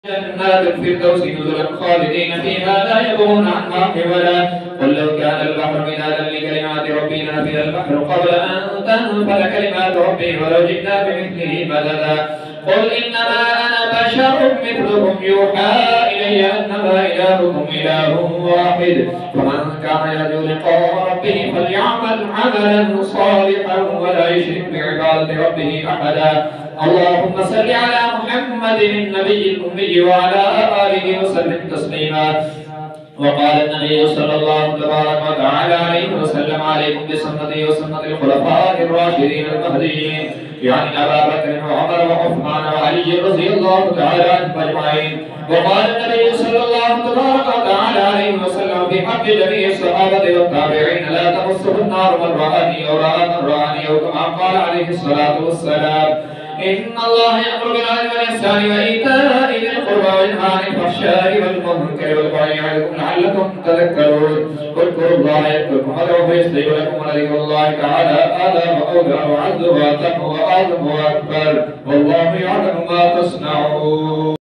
جنات الفردوس نزلا خالدين فيها لا يبغون عنها حولا. قل لو كان البحر مدادا لكلمات ربي لنفد البحر قبل أن تنفد كلمات ربي ولو جئنا بمثله مددا. قل إنما أنا بشر مثلكم يوحى إلي أنما إلهكم إله واحد فمن كان يرجو لقاء ربه فليعمل عملا صالحا ولا يشرك بعبادة ربه أحدا. اللهم صل على محمد النبي الأمي وعلى آله وسلم تسليما. وقال النبي صلى الله تبارك وتعالى عليه وسلم عليكم بسنتي وسنة الخلفاء الراشدين المهديين يعني أبا بكر وعمر وعثمان وعلي رضي الله تعالى عنهم أجمعين. وقال النبي صلى الله تبارك وتعالى عليه وسلم في حق جميع الصحابة والتابعين لا تمسه النار من رآني أو رأى من رآني أو كما قال عليه الصلاة والسلام إن الله يأمر بالعدل والإحسان وإيتاء ذي القربى وينهى عن الفحشاء والمنكر والبغي يعظكم لعلكم تذكرون. اذكروا الله يذكركم وادعوه يستجب لكم ولذكر الله تعالى آلى وأوجع وعز وأتم وأعظم وأكبر والله يعلم ما تصنعون.